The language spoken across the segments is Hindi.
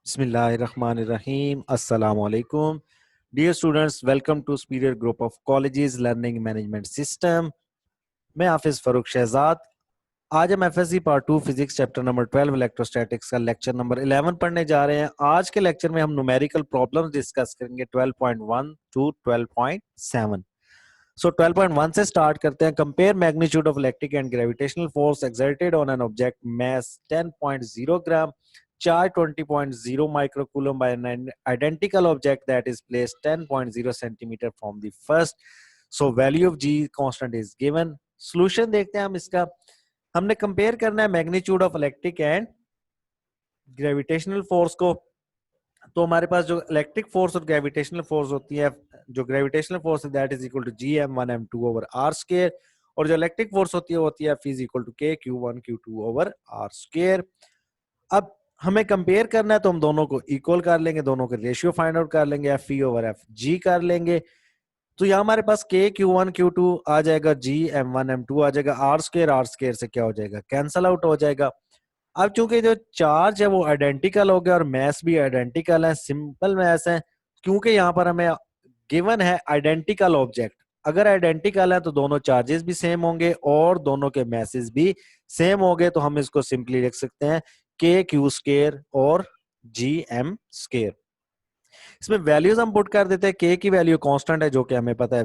Bismillahirrahmanirrahim. Assalamu alaikum. Dear students, welcome to Superior Group of Colleges Learning Management System. मैं हाफिज फरूक शहजाद। आज हम FSc part 2 physics chapter number 12 electrostatics का लेक्चर नंबर 11 पढ़ने जा रहे हैं। आज के लेक्चर में हम न्यूमेरिकल प्रॉब्लम्स डिस्कस करेंगे 12.1 टू 12.7। सो 12.1 से स्टार्ट करते हैं। Compare magnitude of electric and gravitational force exerted on an object mass 10.0 gram charge 20.0 microcoulomb by an identical object that is placed 10.0 centimeter from the first. So value of g constant is given. Solution देखते हैं हम इसका। हमने कंपेयर करना है magnitude of electric and gravitational force को। तो हमारे पास जो इलेक्ट्रिक फोर्स और ग्रेविटेशनल फोर्स होती है, जो ग्रेविटेशनल फोर्स है that is equal to G m1 m2 over r square, और जो इलेक्ट्रिक फोर्स होती है F is equal to k q1 q2 over r square. अब हमें कंपेयर करना है तो हम दोनों को इक्वल कर लेंगे, दोनों के रेशियो फाइंड आउट कर लेंगे, F E over F G कर लेंगे। तो यहाँ हमारे पास के Q1 Q2 आ जाएगा, जी M1 M2 आ जाएगा, आर स्क्वायर से क्या हो जाएगा, कैंसल आउट हो जाएगा। अब चूंकि जो चार्ज है वो आइडेंटिकल हो गया और मैस भी आइडेंटिकल है, सिंपल मैस है, क्योंकि यहाँ पर हमें गिवन है आइडेंटिकल ऑब्जेक्ट। अगर आइडेंटिकल है तो दोनों चार्जेस भी सेम होंगे और दोनों के मैसेज भी सेम होंगे, तो हम इसको सिंपली लिख सकते हैं के क्यू स्क्वायर और जी एम स्क्वायर। इसमें वैल्यूज हम पुट कर देते हैं। के की वैल्यू कांस्टेंट है जो कि हमें पता है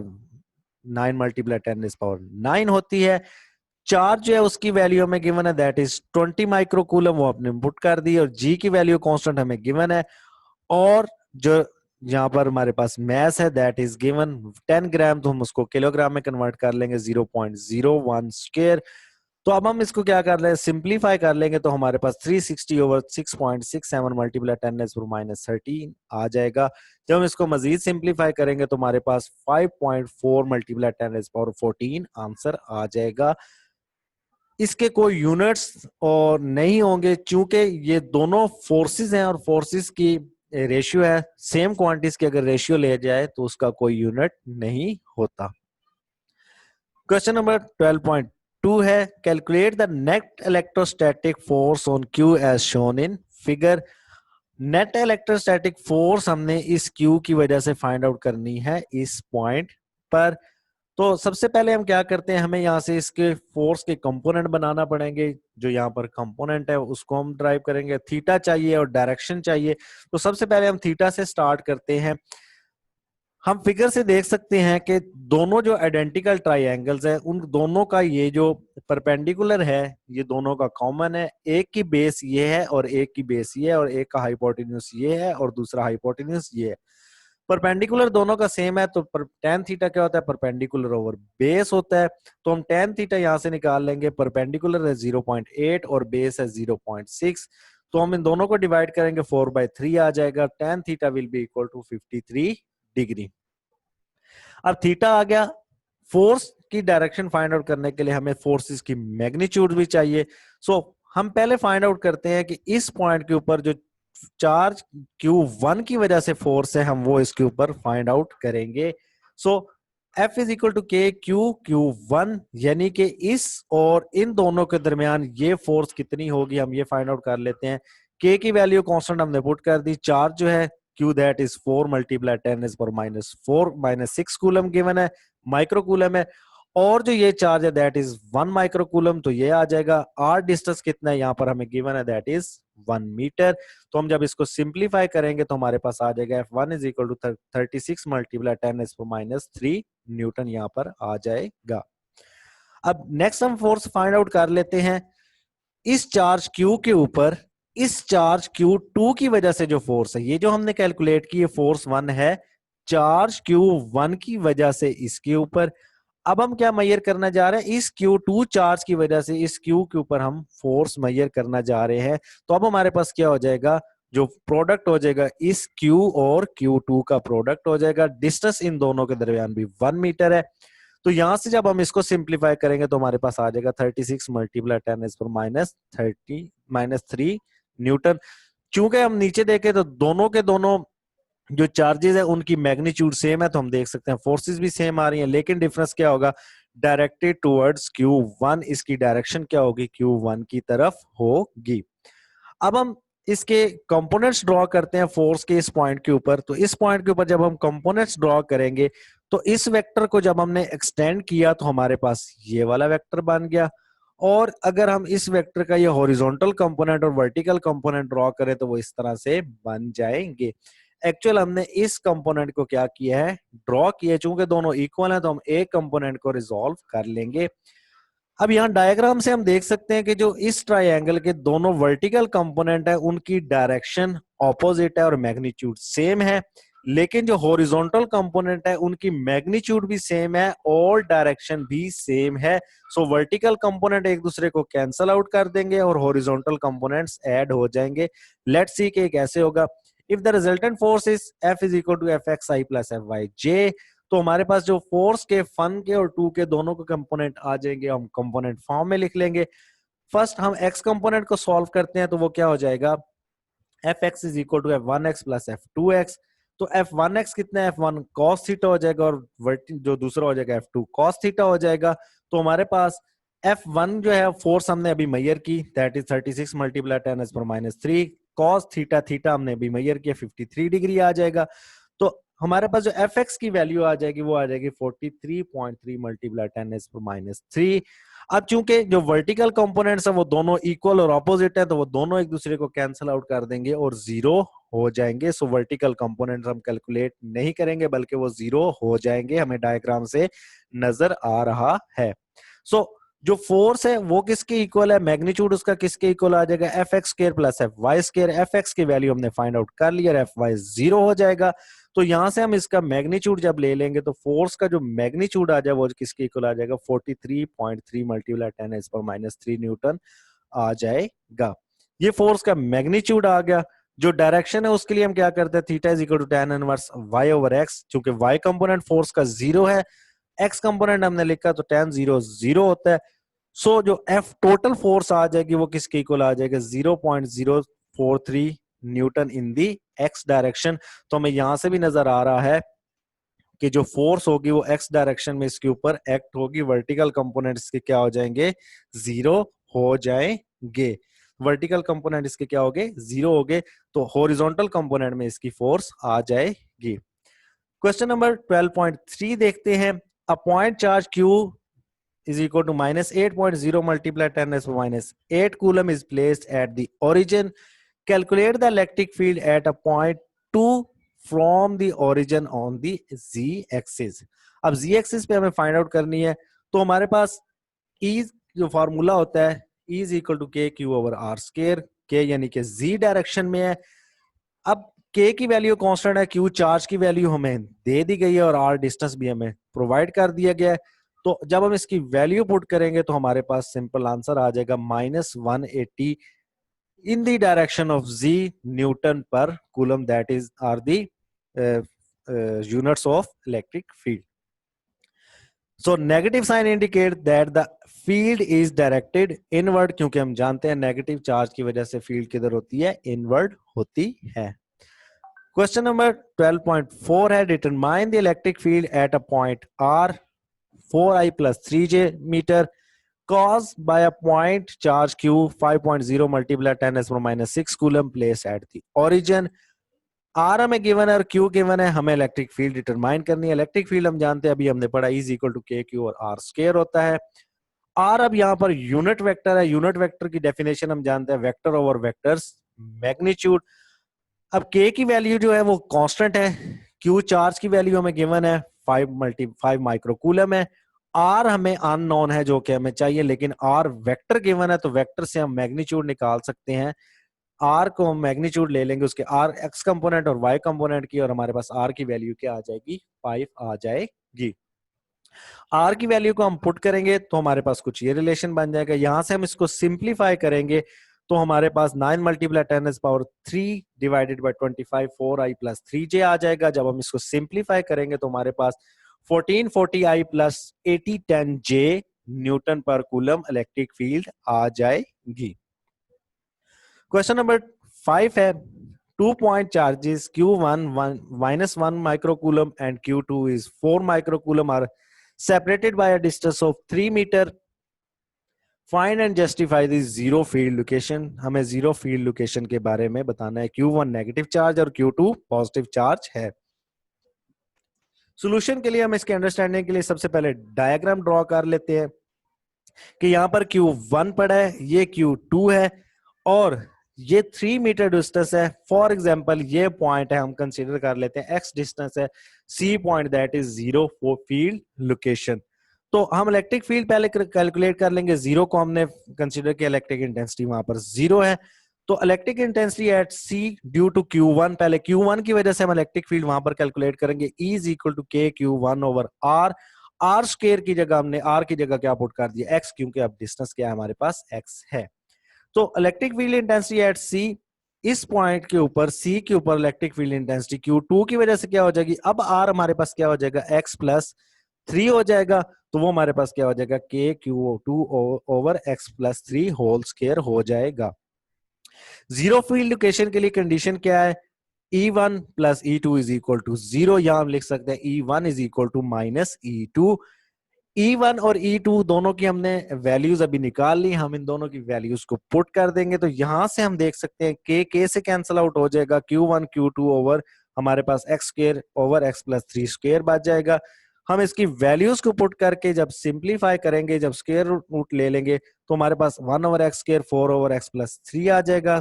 9 मल्टीप्लाई 10⁻9 होती है। चार्ज जो है उसकी वैल्यू हमें गिवन है दैट इज 20 माइक्रोकूलम, वो आपने पुट कर दी, और जी की वैल्यू कांस्टेंट हमें गिवन है, और जो यहाँ पर हमारे पास मैस है दैट इज गिवन 10 ग्राम, तो हम उसको किलोग्राम में कन्वर्ट कर लेंगे 0.01 स्क्वायर। तो अब हम इसको क्या कर रहे हैं, सिंप्लीफाई कर लेंगे, तो हमारे पास 360 ओवर 6.67 मल्टीप्लाई 10⁻13 आ जाएगा। जब हम इसको मजीद सिंप्लीफाई करेंगे तो हमारे पास 5.4 मल्टीप्लाई 10⁻14 आंसर आ जाएगा। इसके कोई यूनिट्स और नहीं होंगे, चूंकि ये दोनों फोर्सेस हैं और फोर्सेस की रेशियो है, सेम क्वांटिटीज की अगर रेशियो ले जाए तो उसका कोई यूनिट नहीं होता। क्वेश्चन नंबर 12.2 है, calculate the net electrostatic force on Q as shown in figure. Net electrostatic force हमने इस क्यू की वजह से फाइंड आउट करनी है इस पॉइंट पर। तो सबसे पहले हम क्या करते हैं, हमें यहाँ से इसके फोर्स के कंपोनेंट बनाना पड़ेंगे। जो यहाँ पर कंपोनेंट है उसको हम ड्राइव करेंगे, थीटा चाहिए और डायरेक्शन चाहिए। तो सबसे पहले हम थीटा से स्टार्ट करते हैं। हम फिगर से देख सकते हैं कि दोनों जो आइडेंटिकल ट्राइंगल्स हैं उन दोनों का ये जो परपेंडिकुलर है ये दोनों का कॉमन है। एक की बेस ये है और एक की बेस ये है, और एक का हाइपोटेन्यूज ये है और दूसरा हाइपोटेन्यूज ये है। परपेंडिकुलर दोनों का सेम है, तो tan थीटा क्या होता है, परपेंडिकुलर ओवर बेस होता है। तो हम tan थीटा यहां से निकाल लेंगे, परपेंडिकुलर है 0.8 और बेस है 0.6, तो हम इन दोनों को डिवाइड करेंगे 4/3 आ जाएगा। tan theta will be equal to 53 degree. अब थीटा आ गया। फोर्स की डायरेक्शन फाइंड आउट करने के लिए हमें फोर्सेस की मैग्नीट्यूड भी चाहिए। सो हम पहले फाइंड आउट करते हैं कि इस पॉइंट के ऊपर जो चार्ज Q1 की वजह से फोर्स है हम वो इसके ऊपर फाइंड आउट करेंगे। सो F इज इक्वल टू के क्यू Q1, यानी कि इस और इन दोनों के दरमियान ये फोर्स कितनी होगी हम ये फाइंड आउट कर लेते हैं। के की वैल्यू कांस्टेंट हमने पुट कर दी, चार्ज जो है Q that is 4 multiply 10⁻⁴ -6 coulomb given है, माइक्रोकूलम है, और जो ये चार्ज है दैट इज 1 माइक्रोकूलम, तो ये आ जाएगा। आर डिस्टेंस कितना है यहाँ पर हमें गिवन है दैट इज 1 मीटर। तो हम जब इसको सिंप्लीफाई करेंगे तो हमारे पास आ जाएगा F1 is equal to 36 multiply 10⁻³ newton यहाँ पर आ जाएगा। अब नेक्स्ट हम फोर्स फाइंड आउट कर लेते हैं। इस चार्ज Q के ऊपर इस चार्ज Q2 की वजह से जो फोर्स है, ये जो हमने कैलकुलेट की है फोर्स 1 है, चार्ज Q1 की वजह से इसके ऊपर। अब हम क्या मेजर करना जा रहे हैं, इस Q2 चार्ज की वजह से इस Q के ऊपर हम फोर्स मेजर करना जा रहे हैं। तो अब हमारे पास क्या हो जाएगा, जो प्रोडक्ट हो जाएगा इस Q और Q2 का प्रोडक्ट हो जाएगा। डिस्टेंस इन दोनों के दरमियान भी 1 मीटर है। तो यहां से जब हम इसको सिंप्लीफाई करेंगे तो हमारे पास आ जाएगा 36 मल्टीप्लाई 10⁻³ न्यूटन। चूंकि हम नीचे देखें तो दोनों के दोनों जो चार्जेस है उनकी मैग्नीट्यूड सेम है, तो हम देख सकते हैं फोर्सेस भी सेम आ रही हैं, लेकिन डिफरेंस क्या होगा, डायरेक्टेड टुवर्ड्स Q1, इसकी डायरेक्शन क्या होगी, Q1 की तरफ होगी। अब हम इसके कंपोनेंट्स ड्रॉ करते हैं फोर्स के इस पॉइंट के ऊपर, तो इस पॉइंट के ऊपर जब हम कंपोनेंट्स ड्रॉ करेंगे तो इस वेक्टर को जब हमने एक्सटेंड किया तो हमारे पास ये वाला वेक्टर बन गया। और अगर हम इस वेक्टर का ये हॉरिजॉन्टल कंपोनेंट और वर्टिकल कंपोनेंट ड्रॉ करें तो वो इस तरह से बन जाएंगे। एक्चुअल हमने इस कंपोनेंट को क्या किया है, ड्रॉ किया। चूंकि दोनों इक्वल हैं तो हम एक कंपोनेंट को रिजॉल्व कर लेंगे। अब यहाँ डायग्राम से हम देख सकते हैं कि जो इस ट्राइंगल के दोनों वर्टिकल कंपोनेंट है उनकी डायरेक्शन ऑपोजिट है और मैग्नीट्यूड सेम है, लेकिन जो हॉरिजॉन्टल कंपोनेंट है उनकी मैग्नीट्यूड भी सेम है और डायरेक्शन भी सेम है। सो वर्टिकल कंपोनेंट एक दूसरे को कैंसल आउट कर देंगे और हॉरिजॉन्टल कंपोनेंट्स ऐड हो जाएंगे। लेट्स सी कि कैसे होगा। If the resultant force is F is equal to Fxi plus Fy तो हमारे पास जो फोर्स के फन के और टू के दोनों के कंपोनेंट आ जाएंगे, हम कंपोनेंट फॉर्म में लिख लेंगे। फर्स्ट हम एक्स कंपोनेंट को सॉल्व करते हैं तो वो क्या हो जाएगा, Fx is equal to F1x plus F2x। तो F1x कितना है, F1 cos थीटा हो जाएगा और जो दूसरा हो जाएगा F2 cos थीटा हो जाएगा। तो हमारे पास F1 जो है फोर्स हमने अभी मेजर की, that is 36 multiply 10⁻³ cos theta, theta हमने अभी मेजर किया 53 डिग्री आ जाएगा। तो हमारे पास जो Fx की वैल्यू आ जाएगी वो आ जाएगी 43.3 मल्टीप्लाई 10⁻³ अब चूंकि जो वर्टिकल कंपोनेंट्स है वो दोनों इक्वल और ऑपोजिट है तो वो दोनों एक दूसरे को कैंसिल आउट कर देंगे और जीरो हो जाएंगे। सो वर्टिकल कंपोनेंट्स हम कैलकुलेट नहीं करेंगे बल्कि वो जीरो हो जाएंगे, हमें डायग्राम से नजर आ रहा है। सो जो फोर्स है वो किसके इक्वल है, मैग्नीट्यूड उसका किसके इक्वल आ जाएगा, Fx² प्लस Fy²। Fx की वैल्यू हमने फाइंड आउट कर लिया, Fy जीरो हो जाएगा। तो यहां से हम इसका मैग्नीट्यूड जब ले लेंगे तो फोर्स का जो मैग्नीट्यूड आ जाए वो किसके इक्वल आ जाएगा, 43.3 मल्टीप्लाई 10⁻³ न्यूटन आ जाएगा। ये फोर्स का मैग्नीट्यूड आ गया। जो डायरेक्शन है उसके लिए हम क्या करते हैं, theta is equal to tan inverse y/x। चूंकि y कंपोनेंट फोर्स का जीरो है, x कंपोनेंट हमने लिखा तो tan जीरो जीरो होता है। सो जो F टोटल फोर्स आ जाएगी वो किसके इक्वल आ जाएगा, 0.043 न्यूटन इन दी x डायरेक्शन। तो हमें यहां से भी नजर आ रहा है कि जो फोर्स होगी वो x डायरेक्शन में इसके ऊपर एक्ट होगी। वर्टिकल कंपोनेंट इसके क्या हो जाएंगे, जीरो हो जाएंगे। वर्टिकल कंपोनेंट इसके क्या हो गए, जीरो हो गए। तो हॉरिजॉन्टल कंपोनेंट में इसकी फोर्स आ जाएगी। क्वेश्चन नंबर 12.3 देखते हैं। A point charge Q is equal to -8.0 multiplied 10⁻⁸ coulomb is placed at the origin. Calculate the electric field at a point 2 from the origin on the z axis. अब z axis पे हमें फाइंड आउट करनी है। तो हमारे पास E जो फार्मूला होता है E is equal to k/r², k यानी कि z डायरेक्शन में है। अब k की वैल्यू कांस्टेंट है, q चार्ज की वैल्यू हमें दे दी गई है और r डिस्टेंस भी हमें प्रोवाइड कर दिया गया है। तो जब हम इसकी वैल्यू पुट करेंगे तो हमारे पास सिंपल आंसर आ जाएगा -180 in the direction of z newton per coulomb, that is are the units of electric field. So negative sign indicate that the field is directed inward, क्योंकि हम जानते हैं नेगेटिव चार्ज की वजह से फील्ड किधर होती है, इनवर्ड होती है। क्वेश्चन नंबर 12.4 है, determine the electric field at a point r 4i plus 3j meter caused by a point charge q 5.0 multiply 10⁻⁶ coulomb placed at the origin। r हमें गिवन है और q गिवन है, हमें इलेक्ट्रिक फील्ड डिटरमाइन करनी है। इलेक्ट्रिक फील्ड हम जानते हैं, अभी हमने पढ़ा is equal to k q और r स्क्वायर होता है। r अब यहाँ पर यूनिट वेक्टर है, यूनिट वेक्टर की डेफिनेशन हम जानते हैं, वेक्टर ओवर वेक्टर्स मैग्नीट्यूड। अब k की वैल्यू जो है वो कांस्टेंट है, q चार्ज की वैल्यू हमें गिवन है 5 माइक्रोकूलम है, r हमें अननोन है जो कि हमें चाहिए, लेकिन r वेक्टर गिवन है तो वेक्टर से हम मैग्नीट्यूड निकाल सकते हैं। r को हम मैग्नीट्यूड ले लेंगे उसके r x कंपोनेंट और y कंपोनेंट की, और हमारे पास r की वैल्यू क्या आ जाएगी, 5 आ जाएगी। r की वैल्यू को हम पुट करेंगे तो हमारे पास कुछ ये रिलेशन बन जाएगा। यहां से हम इसको सिंप्लीफाई करेंगे तो हमारे पास 9 multiply 10⁻³ divided by 25 4i plus 3j आ जाएगा। जब हम इसको सिंप्लीफाई करेंगे तो हमारे पास 1440i plus 8010j Newton per coulomb electric field आ जाएगी। क्वेश्चन नंबर 5 है, 2 point charges Q1 -1 microcoulomb and Q2 is 4 microcoulomb are separated by a distance of 3 meter find and justify the zero field location. हमें जीरो फील्ड लोकेशन के बारे में बताना है। Q1 नेगेटिव चार्ज और Q2 पॉजिटिव चार्ज है। सॉल्यूशन के लिए हम इसके अंडरस्टैंडिंग के लिए सबसे पहले डायग्राम ड्रॉ कर लेते हैं कि यहां पर Q1 पड़ा है, ये Q2 है और ये 3 मीटर डिस्टेंस है। फॉर एग्जांपल ये पॉइंट है, हम कंसीडर कर लेते हैं x डिस्टेंस है, C point that is zero field location. तो हम इलेक्ट्रिक फील्ड पहले कैलकुलेट कर लेंगे। जीरो को हमने कंसीडर किया, इलेक्ट्रिक इंटेंसिटी वहां पर जीरो है। तो electric intensity at C due to Q1, पहले Q1 की वजह से हम इलेक्ट्रिक फील्ड वहां पर कैलकुलेट करेंगे। E is equal to K Q1 over R। R square की जगह हमने आर की जगह क्या पुट कर दिया, एक्स, क्योंकि अब डिस्टेंस क्या है हमारे पास, एक्स है। तो इलेक्ट्रिक फील्ड इंटेंसिटी एट सी, इस पॉइंट के ऊपर सी के ऊपर इलेक्ट्रिक फील्ड इंटेंसिटी Q2 की वजह से क्या हो जाएगी, अब आर हमारे पास क्या हो जाएगा, एक्स प्लस 3 हो जाएगा। तो वो हमारे पास क्या हो जाएगा, K Q2 over x plus 3 whole square हो जाएगा। जीरो फील्ड लोकेशन के लिए कंडीशन क्या है, E1 plus E2 is equal to 0। यहां हम लिख सकते हैं E1 is equal to minus E2। E1 और E2 दोनों की हमने वैल्यूज अभी निकाल ली, हम इन दोनों की वैल्यूज को पुट कर देंगे। तो यहां से हम देख सकते हैं के से कैंसिल आउट हो जाएगा, Q1 Q2 ओवर हमारे पास X square over x plus 3 square बच जाएगा। हम इसकी वैल्यूज को पुट करके जब सिंप्लीफाई करेंगे, जब स्क्वायर रूट ले लेंगे, तो हमारे पास 1 over x square 4 over x plus 3 आ जाएगा।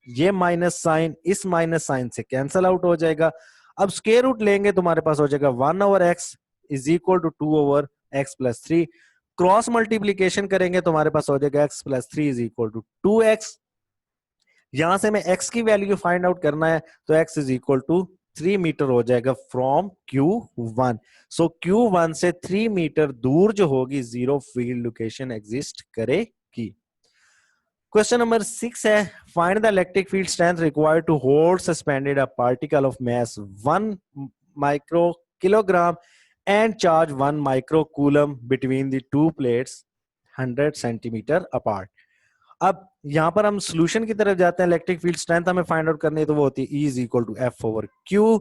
ये माइनस साइन इस माइनस साइन से कैंसिल आउट हो जाएगा। अब स्क्वायर रूट लेंगे तो हमारे पास हो जाएगा 1 over x is equal to 2 over x plus 3। Cross multiplication करेंगे तो हमारे पास हो जाएगा x plus 3 is equal to 2x। यहां से हमें x की वैल्यू फाइंड आउट करना है, तो x is equal to 3 metre हो जाएगा फ्रॉम Q1। सो Q1 से 3 मीटर दूर जो होगी जीरो फील्ड लोकेशन एग्जिस्ट करेगी। क्वेश्चन नंबर 6 है, find the electric field strength required to hold suspended a particle of mass 1 micro kilogram and charge 1 microcoulomb between the two plates 100 centimetre apart. अब यहां पर हम सॉल्यूशन की तरफ जाते हैं। इलेक्ट्रिक फील्ड स्ट्रेंथ हमें फाइंड आउट करनी है, तो वो होती है E is equal to F over Q.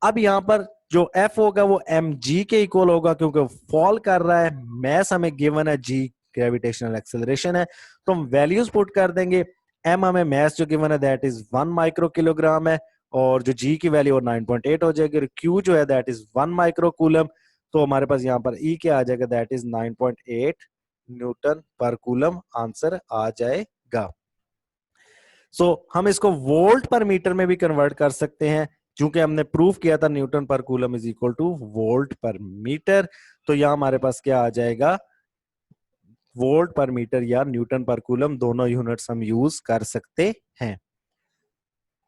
अब यहां पर जो F होगा वो mg के इक्वल होगा, क्योंकि फॉल कर रहा है, मैस हमें गिवन है, g ग्रेविटेशनल एक्सेलरेशन है। तो हम वैल्यूज पुट कर देंगे। m हमें मैस जो गिवन है दैट इज 1 माइक्रो किलोग्राम है, और जो g की वैल्यू 9.8 हो जाएगी, और q जो है दैट इज 1 माइक्रो कूलम। तो हमारे पास यहाँ पर E क्या आ जाएगा, that is 9.8 Newton per coulomb answer आ जाएगा। सो हम इसको वोल्ट पर मीटर में भी कन्वर्ट कर सकते हैं, क्योंकि हमने प्रूफ किया था Newton per coulomb is equal two volt पर मीटर। तो यहाँ हमारे पास क्या आ जाएगा, वोल्ट पर मीटर या न्यूटन पर कूलम, दोनों यूनिट्स हम यूज कर सकते हैं।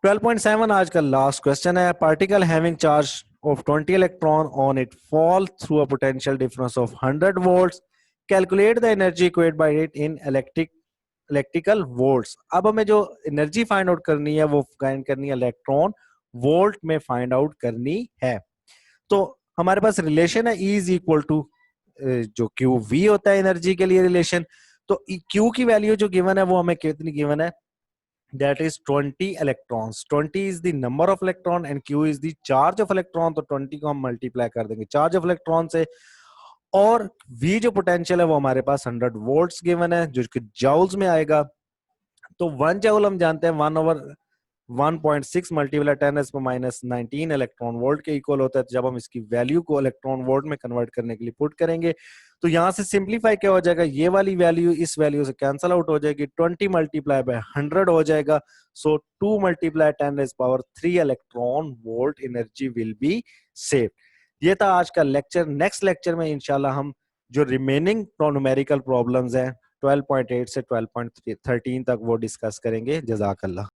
12.7 आज का लास्ट क्वेश्चन है, particle having charge of 20 electron on it fall through a potential difference of 100 volts. Calculate the energy equated by it in electrical volts. अब हमें जो एनर्जी फाइंड आउट करनी है वो फाइंड करनी है इलेक्ट्रॉन वोल्ट में फाइंड आउट करनी है। तो हमारे पास रिलेशन है E इज इक्वल टू जो QV होता है एनर्जी के लिए रिलेशन। तो Q की वैल्यू जो गिवन है वो हमें कितनी गिवन है, that is 20 electrons. 20 is the number of electron and Q is the charge of electron. तो 20 को हम मल्टीप्लाई कर देंगे चार्ज ऑफ इलेक्ट्रॉन से, और V जो पोटेंशियल है वो हमारे पास 100 वोल्ट्स गिवन है, जो कि जाउल्स में आएगा। तो 1 जाउल हम जानते हैं 1 ओवर 1.6 मल्टीप्लाई 10⁻⁻19 इलेक्ट्रॉन वोल्ट के इक्वल होता है। तो जब हम इसकी वैल्यू को इलेक्ट्रॉन वोल्ट में कन्वर्ट करने के लिए पुट करेंगे, तो यहां से सिंप्लीफाई क्या हो जाएगा, ये वाली वैल्यू इस वैल्यू से कैंसिल आउट हो जाएगी, 20 मल्टीप्लाई बाय 100 हो जाएगा। सो 2 multiply 10⁻³ electron volt energy will be save. ये था आज का लेक्चर। नेक्स्ट लेक्चर में इंशाल्लाह हम जो रिमेनिंग न्यूमेरिकल प्रॉब्लम्स हैं 12.8 से 12.13 तक वो डिस्कस करेंगे। जज़ाकल्लाह।